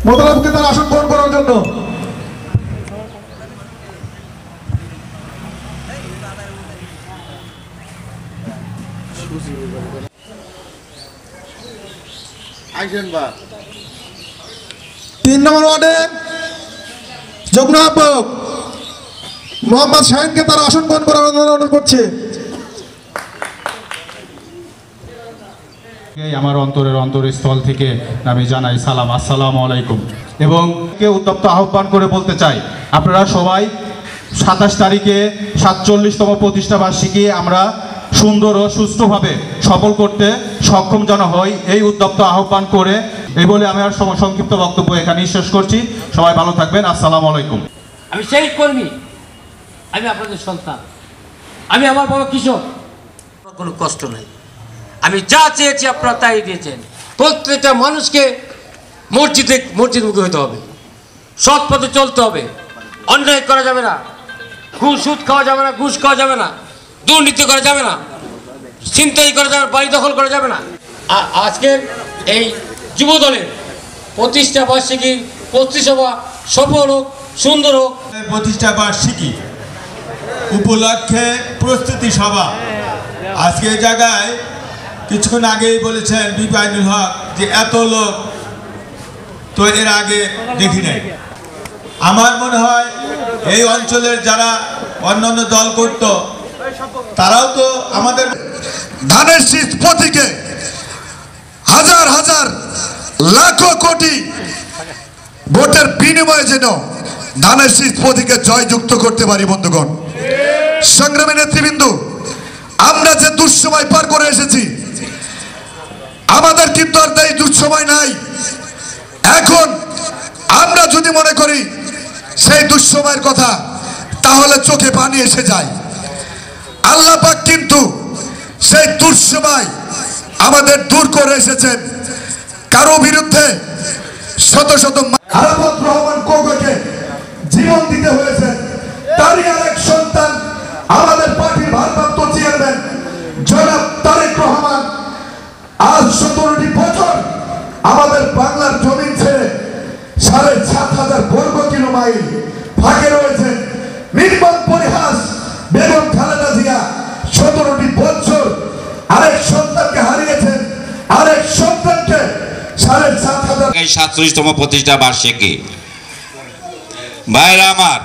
মোতালেবকে তার আসন গ্রহণ করার জন্য। তিন নম্বর ওয়ার্ডে যুগ্ম আহ্বায়ক মোহাম্মদ শাহিনকে তার আসন গ্রহণ করার অনুরোধ করছে। আমার অন্তরের অন্তরস্থল থেকে আমি জানাই সালাম, আসসালামু আলাইকুম। এবং উত্তপ্ত আহ্বান করে বলতে চাই, আপনারা সবাই 27 তারিখে 47তম প্রতিষ্ঠা বার্ষিকী আমরা সুন্দর ও সুষ্ঠুভাবে সফল করতে সক্ষম যেন হই, এই উদ্যপ্ত আহ্বান করে এই বলে আমি আর সংক্ষিপ্ত বক্তব্য এখানেই শেষ করছি। সবাই ভালো থাকবেন, আসসালামু আলাইকুম। আমি সেই কর্মী, আমি আপনাদের সন্তান, আমি আমার বাবা কিশোর, কোনো কষ্ট নাই। আমি যা চেয়েছি আপনারা তাই দিয়েছেন। প্রত্যেকটা মানুষকে মসজিদমুখী হতে হবে, সৎ পথে চলতে হবে, অন্যায় করা যাবে না, সুদ খাওয়া যাবে না, ঘুষ খাওয়া যাবে না, দুর্নীতি করা যাবে না, ছিনতাই করা যাবে না, বাড়ি দখল করা যাবে না। আজকের এই যুব দলের প্রতিষ্ঠা বার্ষিকীর প্রতিসভা সফল হোক, সুন্দর হোক। প্রতিষ্ঠা বার্ষিকী উপলক্ষে প্রস্তুতি সভা আজকে এই জায়গায় কিছুক্ষণ আগেই বলেছেন বিপাইনুল হক যে এত লোক তো এর আগে দেখি নাই। আমার মনে হয় এই অঞ্চলের যারা অন্যান্য দল করত তারাও তো আমাদের ধানের শীষ প্রতীকে হাজার হাজার লাখো কোটি ভোটের বিনিময়ে যেন ধানের শীষ প্রতীকে জয়যুক্ত করতে পারি। বন্ধুগণ, সংগ্রামী নেতৃবৃন্দ, আমরা যে দুঃসময় পার করে এসেছি, আমাদের কিন্তু আর এই দুঃসময় নাই। এখন আমরা যদি মনে করি সেই দুঃসময়ের কথা, তাহলে চোখে পানি এসে যায়। আল্লাহ পাক কিন্তু সেই দুঃসময় আমাদের দূর করে এসেছেন। কারো বিরুদ্ধে শত শত আরাফাত রহমান কোকোকে জীবন দিতে হয়েছে। তারই আরেক সন্তান আমাদের পার্টির ভারপ্রাপ্ত চেয়ারম্যান জনাব তারেক রহমান আজ 17টি বছর আমাদের বাংলার জমিন ছেড়ে 7,500 বর্গ কিলোমাইল ফাঁকে রয়েছেন। নির্মম পরিহাস বেগম খালেদা জিয়া 17টি বছর আরেক সন্তানকে হারিয়েছেন, আরেক সন্তানকে 7,500। 47তম প্রতিষ্ঠা বার্ষিকী। ভাইরা আমার,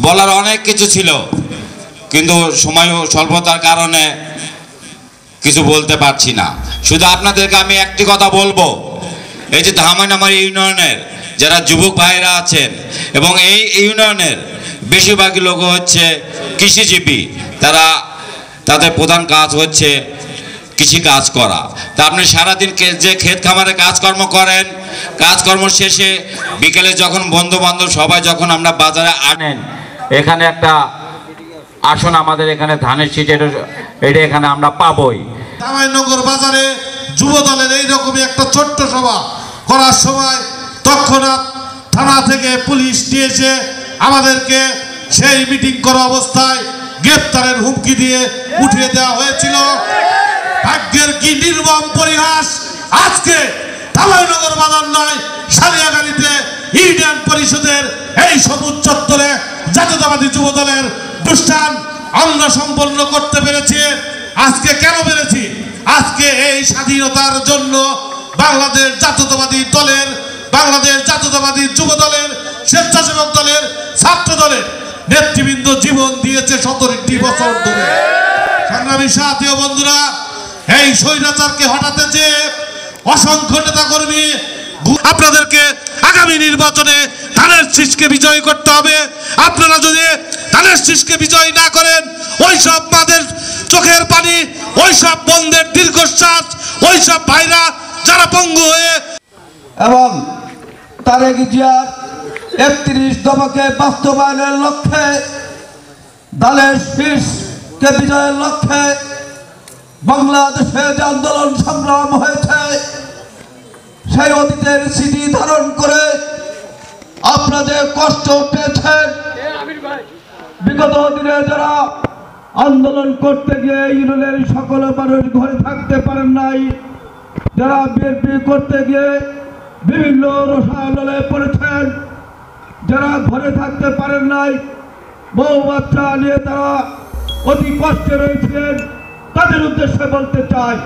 বলার অনেক কিছু ছিল, কিন্তু সময় স্বল্পতার কারণে কিছু বলতে পারছি না। শুধু আপনাদেরকে আমি একটি কথা বলবো, এই যে ধামাইনামারি ইউনিয়নের যারা যুবক ভাইরা আছেন এবং এই ইউনিয়নের বেশিরভাগই লোক হচ্ছে কৃষিজীবী, তাদের প্রধান কাজ হচ্ছে কৃষি কাজ করা। তা আপনি সারাদিন যে ক্ষেত খামারে কাজকর্ম করেন, কাজকর্ম শেষে বিকেলে যখন বন্ধু বান্ধব সবাই যখন আমরা বাজারে আনেন, এখানে একটা আসন আমাদের এখানে ধানের শীষ, এটা এখানে আমরা পাবই। দামাইনগর বাজারে যুব দলের এইরকমই একটা ছোট্ট সভা করার সময় তৎক্ষণাৎ থানা থেকে পুলিশ দিয়েছে আমাদেরকে। সেই মিটিং করা অবস্থায় গ্রেপ্তারের হুমকি দিয়ে উঠিয়ে দেওয়া হয়েছিল। ভাগ্যের কি নির্মম পরিহাস! আজকে দামাইনগর বাজার নয়, সালিয়াগাড়িতে ইউনিয়ন পরিষদের এই সবুজ চত্বরে জাতীয়তাবাদী যুব দলের অনুষ্ঠান আমরা সম্পন্ন করতে পেরেছি। আজকে কেন পেরেছি? আজকে এই স্বাধীনতার জন্য বাংলাদেশ জাতীয়তাবাদী দলের, বাংলাদেশ জাতীয়তাবাদী যুব দলের, স্বেচ্ছাসেবক দলের, ছাত্র দলের নেতৃবৃন্দ জীবন দিয়েছে 17টি বছর ধরে। সংগ্রামী সাথী ও বন্ধুরা, এই স্বৈরাচারকে হটাতে যে অসংখ্য নেতা কর্মী, আপনাদেরকে আগামী নির্বাচনে ধানের শীষকে বিজয় করতে হবে। আপনারা যদি ধানের শীষকে বিজয় না করেন, ওই সব মাদের চোখের পানি, ওই সব বন্ধের দীর্ঘশ্বাস, ওই সব ভাইরা যারা পঙ্গু হয়ে এবং তারেক জিয়ার 31 দফাকে বাস্তবায়নের লক্ষ্যে, ধানের শীষকে বিজয়ের লক্ষ্যে বাংলাদেশে যে আন্দোলন সংগ্রাম হয়েছে, সেই অতীতের স্মৃতি ধারণ করে আপনারা যে কষ্ট পেয়েছেন, বিগত দিনে যারা আন্দোলন করতে গিয়ে ইউনিয়নের সকল মানুষ ঘরে থাকতে পারেন নাই, যারা বিএনপি করতে গিয়ে বিভিন্ন রসায়নে পড়েছেন, যারা ঘরে থাকতে পারেন নাই, বউ বাচ্চা নিয়ে তারা অতি কষ্টে রয়েছেন, তাদের উদ্দেশ্যে বলতে চাই